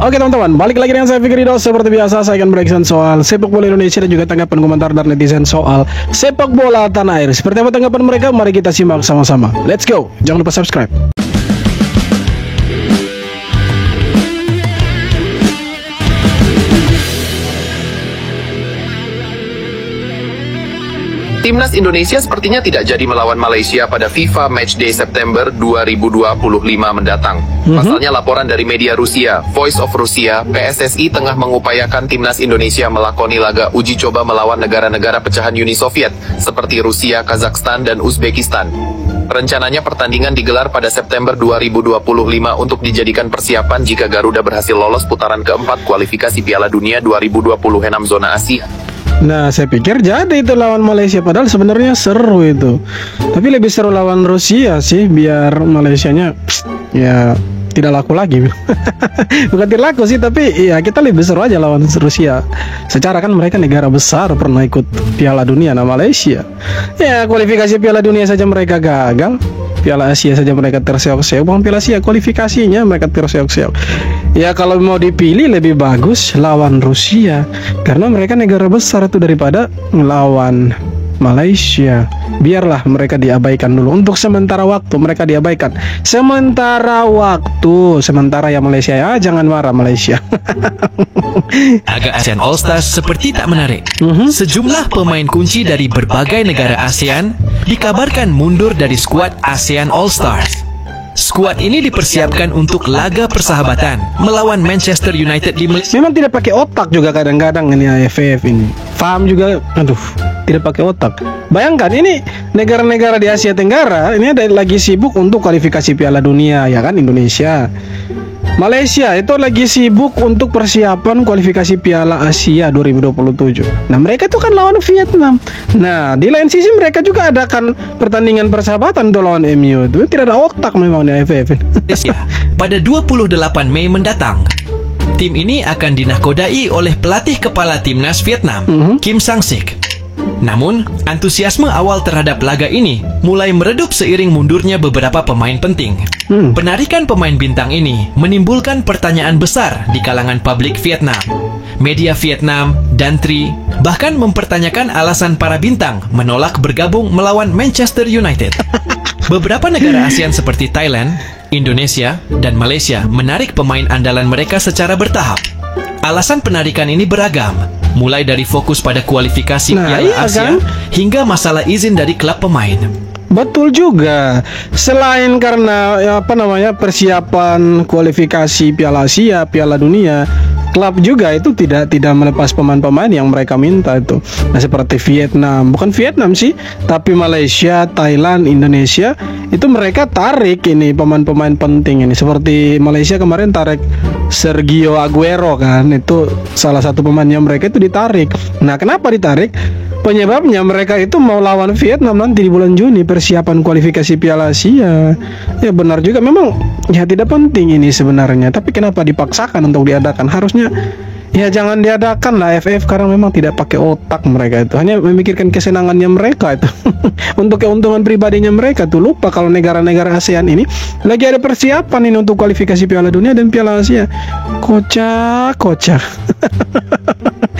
Oke teman-teman, balik lagi dengan saya Fikri Ridho. Seperti biasa saya akan bereaction soal sepak bola Indonesia dan juga tanggapan komentar dari netizen soal sepak bola tanah air. Seperti apa tanggapan mereka? Mari kita simak sama-sama. Let's go. Jangan lupa subscribe. Timnas Indonesia sepertinya tidak jadi melawan Malaysia pada FIFA Matchday September 2025 mendatang. Pasalnya laporan dari media Rusia, Voice of Russia, PSSI tengah mengupayakan Timnas Indonesia melakoni laga uji coba melawan negara-negara pecahan Uni Soviet seperti Rusia, Kazakhstan, dan Uzbekistan. Rencananya pertandingan digelar pada September 2025 untuk dijadikan persiapan jika Garuda berhasil lolos putaran keempat kualifikasi Piala Dunia 2026 zona Asia. Nah, saya pikir jadi itu lawan Malaysia, padahal sebenarnya seru itu. Tapi lebih seru lawan Rusia sih, biar Malaysianya ya tidak laku lagi. Bukan tidak laku sih, tapi ya kita lebih seru aja lawan Rusia. Secara kan mereka negara besar, pernah ikut Piala Dunia. Nah, Malaysia ya kualifikasi Piala Dunia saja mereka gagal, Piala Asia saja mereka terseok-seok. Bukan Piala Asia, kualifikasinya mereka terseok-seok. Ya kalau mau dipilih lebih bagus lawan Rusia, karena mereka negara besar itu daripada melawan Malaysia. Biarlah mereka diabaikan dulu. Untuk sementara waktu mereka diabaikan. Sementara waktu. Sementara ya Malaysia, ya jangan marah Malaysia. Agak ASEAN All Stars seperti tak menarik. Sejumlah pemain kunci dari berbagai negara ASEAN dikabarkan mundur dari skuad ASEAN All Stars. Skuad ini dipersiapkan untuk laga persahabatan melawan Manchester United di Malaysia. Memang tidak pakai otak juga kadang-kadang ini AFF ini. Faham juga, aduh, tidak pakai otak. Bayangkan ini negara-negara di Asia Tenggara ini ada lagi sibuk untuk kualifikasi Piala Dunia, ya kan, Indonesia. Malaysia itu lagi sibuk untuk persiapan kualifikasi Piala Asia 2027. Nah, mereka itu kan lawan Vietnam. Nah, di lain sisi mereka juga adakan pertandingan persahabatan untuk lawan MU. Itu tidak ada otak memang di AFF. Pada 28 Mei mendatang. Tim ini akan dinahkodai oleh pelatih kepala timnas Vietnam, Kim Sang-sik. Namun, antusiasme awal terhadap laga ini mulai meredup seiring mundurnya beberapa pemain penting. Penarikan pemain bintang ini menimbulkan pertanyaan besar di kalangan publik Vietnam. Media Vietnam dan Tri bahkan mempertanyakan alasan para bintang menolak bergabung melawan Manchester United. Beberapa negara ASEAN seperti Thailand, Indonesia, dan Malaysia menarik pemain andalan mereka secara bertahap. Alasan penarikan ini beragam, mulai dari fokus pada kualifikasi Piala Asia hingga masalah izin dari klub pemain. Betul juga. Selain karena persiapan kualifikasi Piala Asia, Piala Dunia, klub juga itu tidak melepas pemain-pemain yang mereka minta itu. Nah, seperti Vietnam, bukan Vietnam sih, tapi Malaysia, Thailand, Indonesia itu mereka tarik ini pemain-pemain penting ini. Seperti Malaysia kemarin tarik Sergio Aguero kan, itu salah satu pemainnya mereka itu ditarik. Nah, kenapa ditarik? Penyebabnya mereka itu mau lawan Vietnam nanti di bulan Juni, persiapan kualifikasi Piala Asia. Ya benar juga, memang ya tidak penting ini sebenarnya, tapi kenapa dipaksakan untuk diadakan? Harusnya ya jangan diadakan lah AFF, karena memang tidak pakai otak mereka itu, hanya memikirkan kesenangannya mereka itu. Untuk keuntungan pribadinya mereka tuh, lupa kalau negara-negara ASEAN ini lagi ada persiapan ini untuk kualifikasi Piala Dunia dan Piala Asia. Kocak.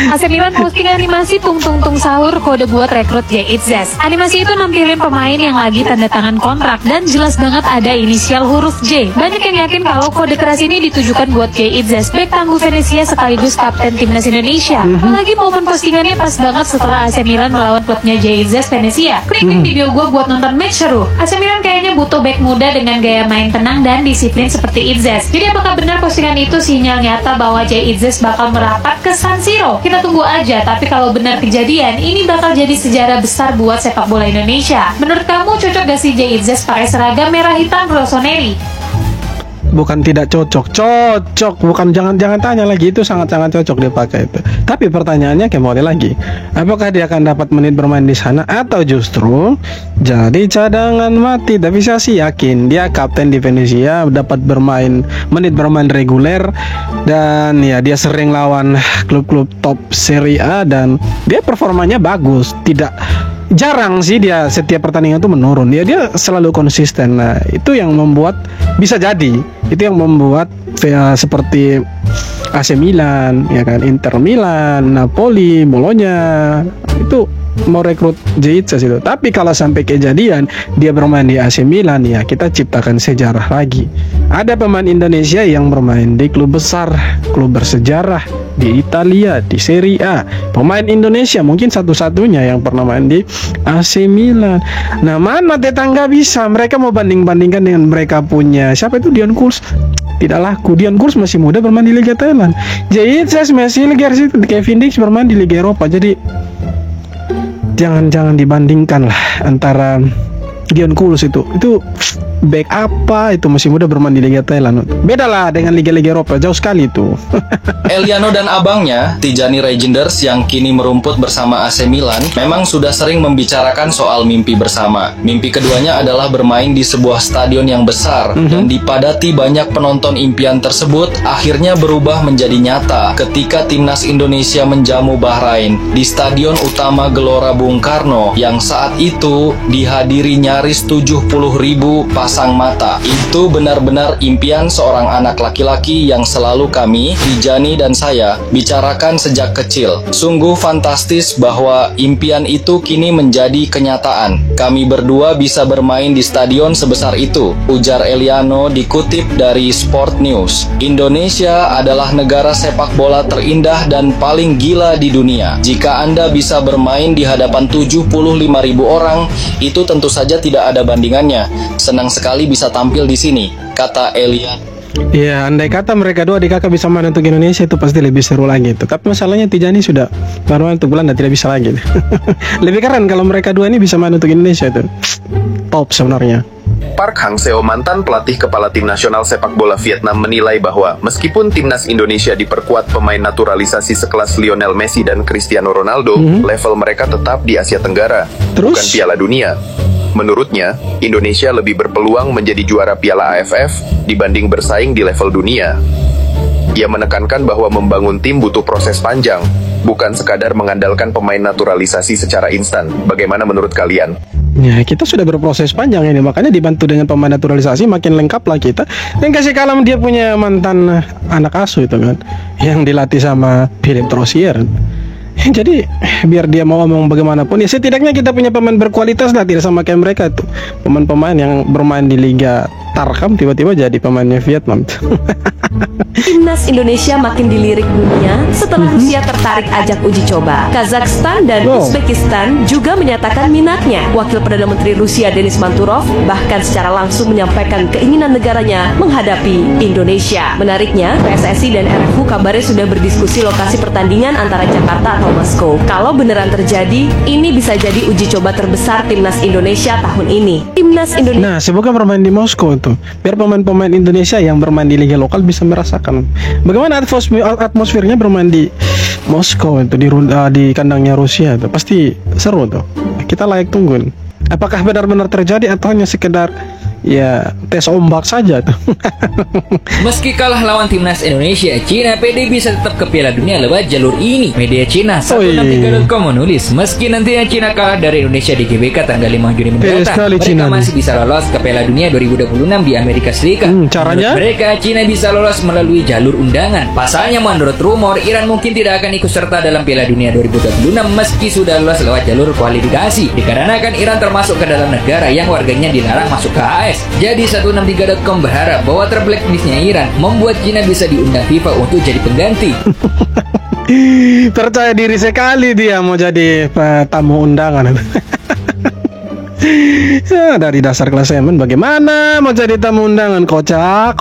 AC Milan posting animasi tung sahur kode buat rekrut Jay Itzes. Animasi itu nampilin pemain yang lagi tanda tangan kontrak dan jelas banget ada inisial huruf J. Banyak yang yakin kalau kode keras ini ditujukan buat Jay Itzes, bek tangguh Venezia sekaligus kapten timnas Indonesia. Apalagi momen postingannya pas banget setelah AC Milan melawan klubnya Jay Itzes Venezia. Klik video gue buat nonton match seru. AC Milan kayaknya butuh bek muda dengan gaya main tenang dan disiplin seperti Itzes. Jadi apakah benar postingan itu sinyal nyata bahwa Jay Itzes bakal merapat ke San Siro? Kita tunggu aja, tapi kalau benar kejadian, ini bakal jadi sejarah besar buat sepak bola Indonesia. Menurut kamu cocok gak sih Jay Itzes pakai seragam merah hitam rossoneri? Bukan tidak cocok, bukan, jangan tanya lagi, itu sangat-sangat cocok dia pakai itu. Tapi pertanyaannya kembali lagi, apakah dia akan dapat menit bermain di sana atau justru jadi cadangan mati? Tapi saya sih yakin dia kapten di Venezia, dapat menit bermain reguler, dan ya dia sering lawan klub-klub top Serie A dan dia performanya bagus. Tidak jarang sih dia setiap pertandingan tuh menurun. Dia selalu konsisten. Nah, itu yang membuat bisa jadi. Itu yang membuat seperti AC Milan, ya kan, Inter Milan, Napoli, Bologna itu mau rekrut Jeitzes itu. Tapi kalau sampai kejadian dia bermain di AC Milan, ya kita ciptakan sejarah lagi. Ada pemain Indonesia yang bermain di klub besar, klub bersejarah di Italia, di Serie A. Pemain Indonesia mungkin satu-satunya yang pernah main di AC Milan. Nah, mana tetangga bisa? Mereka mau banding-bandingkan dengan mereka punya siapa itu, Dion Kuls. Tidak laku. Dion Kuls masih muda bermain di Liga Thailand. Jeitzes, Messi, Kevin Dix bermain di Liga Eropa. Jadi jangan dibandingkan lah antara Dion Kuls itu back apa itu masih muda bermain di Liga Thailand. Beda lah dengan Liga-Liga Eropa, jauh sekali itu. Eliano dan abangnya, Tijani Reijenders yang kini merumput bersama AC Milan, memang sudah sering membicarakan soal mimpi bersama. Mimpi keduanya adalah bermain di sebuah stadion yang besar dan dipadati banyak penonton. Impian tersebut akhirnya berubah menjadi nyata ketika timnas Indonesia menjamu Bahrain di Stadion Utama Gelora Bung Karno yang saat itu dihadiri nyaris 70.000 pasang mata. Itu benar-benar impian seorang anak laki-laki yang selalu kami, Tijani dan saya, bicarakan sejak kecil. Sungguh fantastis bahwa impian itu kini menjadi kenyataan. Kami berdua bisa bermain di stadion sebesar itu, ujar Eliano dikutip dari Sport News. Indonesia adalah negara sepak bola terindah dan paling gila di dunia. Jika Anda bisa bermain di hadapan 75.000 orang, itu tentu saja tidak ada bandingannya. Senang sekali bisa tampil di sini, kata Eliano. Ya, andai kata mereka dua adik kakak bisa main untuk Indonesia itu pasti lebih seru lagi itu. Tapi masalahnya Tijani sudah main untuk Belanda, tidak bisa lagi. Lebih keren kalau mereka dua ini bisa main untuk Indonesia itu. Top sebenarnya. Park Hang-seo, mantan pelatih kepala tim nasional sepak bola Vietnam, menilai bahwa meskipun timnas Indonesia diperkuat pemain naturalisasi sekelas Lionel Messi dan Cristiano Ronaldo, level mereka tetap di Asia Tenggara, bukan Piala Dunia. Menurutnya, Indonesia lebih berpeluang menjadi juara Piala AFF dibanding bersaing di level dunia. Ia menekankan bahwa membangun tim butuh proses panjang, bukan sekadar mengandalkan pemain naturalisasi secara instan. Bagaimana menurut kalian? Ya, kita sudah berproses panjang ini, makanya dibantu dengan pemain naturalisasi makin lengkap lah kita. Dan kasih kalam dia punya mantan anak asuh itu kan, yang dilatih sama Philippe Troussier. Jadi biar dia mau ngomong bagaimanapun, ya setidaknya kita punya pemain berkualitas lah, tidak sama kayak mereka tuh. Pemain-pemain yang bermain di Liga Tarkam tiba-tiba jadi pemainnya Vietnam. Timnas Indonesia makin dilirik dunia setelah Rusia tertarik ajak uji coba. Kazakhstan dan Uzbekistan juga menyatakan minatnya. Wakil Perdana Menteri Rusia Denis Manturov bahkan secara langsung menyampaikan keinginan negaranya menghadapi Indonesia. Menariknya, PSSI dan RFU kabarnya sudah berdiskusi lokasi pertandingan antara Jakarta atau Moskow. Kalau beneran terjadi, ini bisa jadi uji coba terbesar Timnas Indonesia tahun ini. Timnas Indonesia. Nah, semoga bermain di Moskow itu, biar pemain-pemain Indonesia yang bermain di liga lokal bisa merasakan bagaimana atmosfernya bermain di Moskow itu, di kandangnya Rusia itu. Pasti seru tuh. Kita layak tungguin. Apakah benar-benar terjadi atau hanya sekedar ya tes ombak saja tuh. Meski kalah lawan timnas Indonesia, Cina PD bisa tetap ke Piala Dunia lewat jalur ini. Media Cina 163.com menulis, meski nantinya Cina kalah dari Indonesia di GBK tanggal 5 Juni mendatang, mereka masih bisa lolos ke Piala Dunia 2026 di Amerika Serikat. Caranya? Menurut mereka, Cina bisa lolos melalui jalur undangan. Pasalnya, menurut rumor, Iran mungkin tidak akan ikut serta dalam Piala Dunia 2026 meski sudah lolos lewat jalur kualifikasi, dikarenakan Iran termasuk ke dalam negara yang warganya dilarang masuk ke AS. Jadi 163.com berharap bahwa terblacklistnya Iran membuat Cina bisa diundang FIFA untuk jadi pengganti. Percaya diri sekali dia mau jadi tamu undangan. Ya, dari dasar klasemen bagaimana mau jadi tamu undangan, kocak.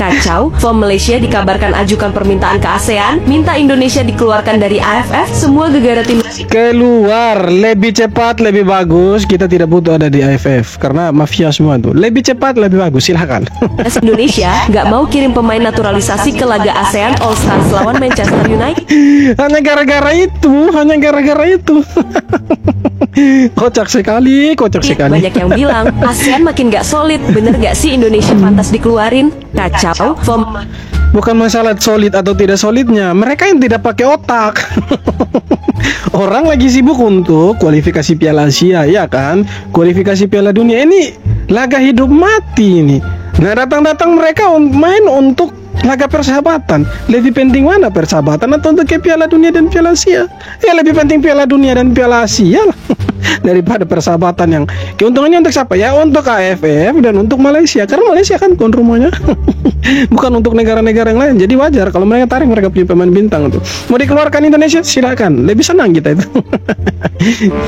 Kacau, FOM Malaysia dikabarkan ajukan permintaan ke ASEAN, minta Indonesia dikeluarkan dari AFF. Semua gegara timnas keluar lebih cepat lebih bagus. Kita tidak butuh ada di AFF karena mafia semua tuh. Lebih cepat lebih bagus, silakan. Indonesia nggak mau kirim pemain naturalisasi ke laga ASEAN All Stars lawan Manchester United. Hanya gara-gara itu. Kocak sekali. Banyak yang bilang ASEAN makin gak solid. Bener gak sih Indonesia pantas dikeluarin? Kacau. FOM Bukan masalah solid atau tidak solidnya, mereka yang tidak pakai otak. Orang lagi sibuk untuk kualifikasi Piala Asia, ya kan? Kualifikasi Piala Dunia ini laga hidup mati ini. Nah, datang-datang mereka main untuk laga persahabatan. Lebih penting mana persahabatan atau untuk ke Piala Dunia dan Piala Asia? Ya lebih penting Piala Dunia dan Piala Asia lah. Daripada persahabatan yang keuntungannya untuk siapa? Ya untuk AFF dan untuk Malaysia. Karena Malaysia kan tuan rumahnya. Bukan untuk negara-negara yang lain. Jadi wajar kalau mereka tarik mereka punya pemain bintang itu. Mau dikeluarkan Indonesia silakan. Lebih senang kita itu.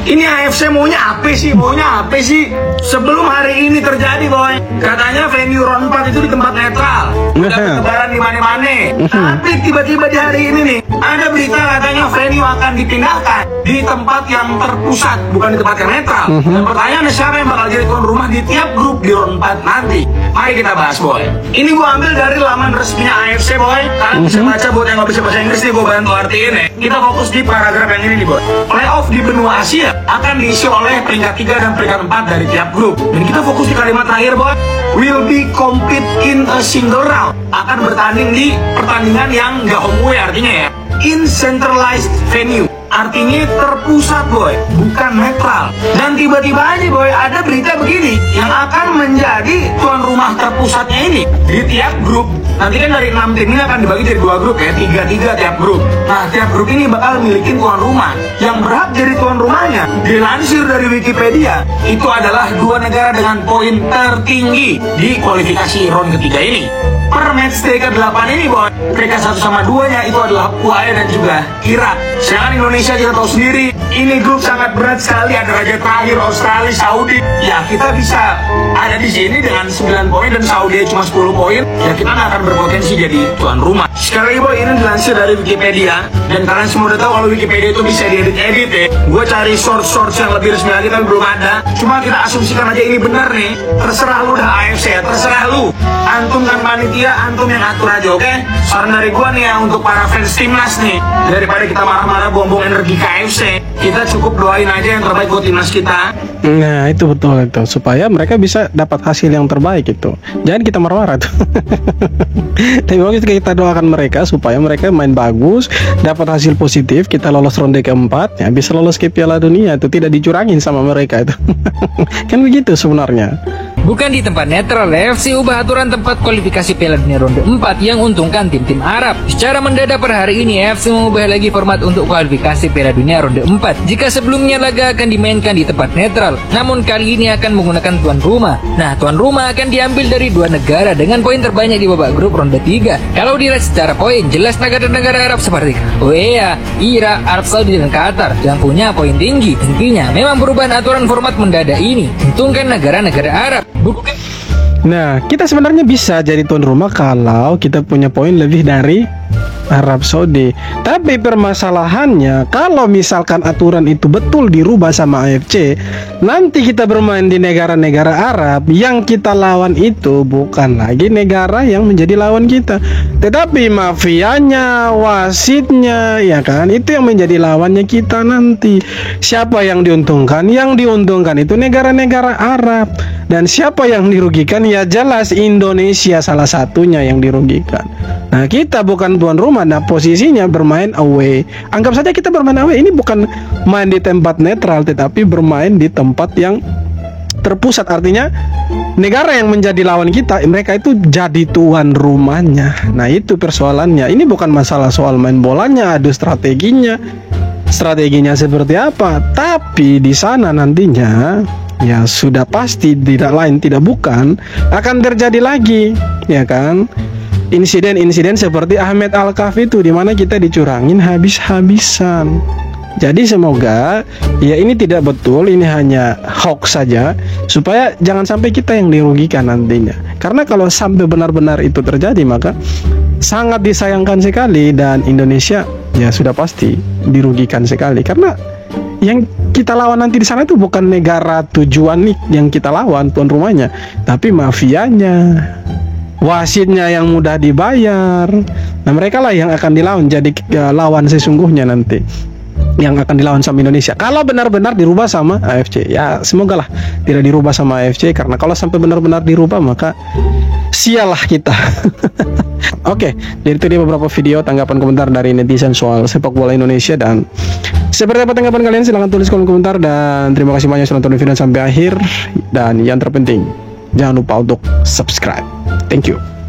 Ini AFC maunya apa sih? Maunya apa sih? Sebelum hari ini terjadi, boy, katanya venue round 4 itu di tempat netral. Udah bertebaran di mana-mana. Tapi tiba-tiba di hari ini nih, ada berita katanya venue akan dipindahkan di tempat yang terpusat, bukan di tempat yang netral. Dan pertanyaannya, siapa yang bakal jadi tuan rumah di tiap grup di round 4 nanti? Mari kita bahas, boy. Ini gua ambil dari laman resminya AFC, boy. Kalian bisa baca, buat yang nggak bisa bahasa Inggris nih, gua bantu artiin ya. Kita fokus di paragraf yang ini nih, boy. Playoff di benua Asia akan diisi oleh peringkat 3 dan peringkat 4 dari tiap grup. Dan kita fokus di kalimat terakhir, boy. Will be compete in a single round. Akan bertanding di pertandingan yang nggak home away, artinya ya. In centralized venue. Artinya terpusat, boy, bukan netral. Dan tiba-tiba aja, boy, ada berita begini yang akan menjadi tuan rumah terpusatnya ini di tiap grup. Nanti kan dari 6 tim ini akan dibagi jadi 2 grup ya, 3-3 tiap grup. Nah, tiap grup ini bakal milikin tuan rumah. Yang berhak jadi tuan rumahnya, dilansir dari Wikipedia, itu adalah 2 negara dengan poin tertinggi di kualifikasi round ketiga ini. Per matchday ke-8 ini, boy, peringkat 1 sama 2-nya itu adalah UAE dan juga Irak. Sedangkan Indonesia kita tahu sendiri, ini grup sangat berat sekali. Ada raja terakhir Australia, Saudi. Ya, kita bisa ada di sini dengan 9 poin dan Saudi cuma 10 poin. Ya, kita nggak akan berpotensi jadi tuan rumah. Sekali lagi, boy, ini dilansir dari Wikipedia. Dan kalian semua udah tahu kalau Wikipedia itu bisa diedit-edit ya. Gue cari source yang lebih resmi lagi tapi belum ada. Cuma kita asumsikan aja ini benar nih. Terserah lu dah AFC ya, terserah lu. Antum kan panitia, antum yang atur aja, oke? Saran dari gua nih ya untuk para fans timnas nih, daripada kita marah-marah buang-buang energi ke AFC, kita cukup doain aja yang terbaik buat timnas kita. Nah itu betul itu, supaya mereka bisa dapat hasil yang terbaik itu. Jangan kita marah-marah tuh. Tapi bagus kita doakan mereka supaya mereka main bagus, dapat hasil positif, kita lolos ronde keempat, ya bisa lolos ke Piala Dunia itu, tidak dicurangin sama mereka itu. Kan begitu sebenarnya. Bukan di tempat netral, AFC ubah aturan tempat kualifikasi Piala Dunia ronde 4 yang untungkan tim-tim Arab. Secara mendadak per hari ini, AFC mengubah lagi format untuk kualifikasi Piala Dunia ronde 4. Jika sebelumnya laga akan dimainkan di tempat netral, namun kali ini akan menggunakan tuan rumah. Nah, tuan rumah akan diambil dari 2 negara dengan poin terbanyak di babak grup ronde 3. Kalau dilihat secara poin, jelas negara-negara Arab seperti UEA, Irak, Arab Saudi, dan Qatar yang punya poin tinggi. Intinya, memang perubahan aturan format mendadak ini untungkan negara-negara Arab. Nah, kita sebenarnya bisa jadi tuan rumah kalau kita punya poin lebih dari Arab Saudi. Tapi permasalahannya, kalau misalkan aturan itu betul dirubah sama AFC, nanti kita bermain di negara-negara Arab, yang kita lawan itu bukan lagi negara yang menjadi lawan kita, tetapi mafianya, wasitnya, ya kan, itu yang menjadi lawannya kita nanti. Siapa yang diuntungkan? Yang diuntungkan itu negara-negara Arab. Dan siapa yang dirugikan? Ya jelas Indonesia salah satunya yang dirugikan. Nah, kita bukan tuan rumah. Nah, posisinya bermain away. Anggap saja kita bermain away. Ini bukan main di tempat netral, tetapi bermain di tempat yang terpusat. Artinya negara yang menjadi lawan kita, mereka itu jadi tuan rumahnya. Nah, itu persoalannya. Ini bukan masalah soal main bolanya, adu strateginya seperti apa. Tapi di sana nantinya, ya sudah pasti tidak lain tidak bukan akan terjadi lagi, ya kan, insiden-insiden seperti Ahmed Al-Kaf itu, di mana kita dicurangin habis-habisan. Jadi semoga ya ini tidak betul, ini hanya hoax saja, supaya jangan sampai kita yang dirugikan nantinya. Karena kalau sampai benar-benar itu terjadi, maka sangat disayangkan sekali, dan Indonesia ya sudah pasti dirugikan sekali. Karena yang kita lawan nanti di sana itu bukan negara tujuan nih yang kita lawan, tuan rumahnya, tapi mafianya, wasitnya yang mudah dibayar. Nah, mereka lah yang akan dilawan, jadi lawan sesungguhnya nanti. yang akan dilawan sama Indonesia. Kalau benar-benar dirubah sama AFC, ya semoga lah tidak dirubah sama AFC, karena kalau sampai benar-benar dirubah maka sialah kita. Oke, jadi itu dia beberapa video tanggapan komentar dari netizen soal sepak bola Indonesia, dan seperti apa tanggapan kalian silahkan tulis kolom komentar, dan terima kasih banyak sudah nonton video sampai akhir, dan yang terpenting jangan lupa untuk subscribe. Thank you.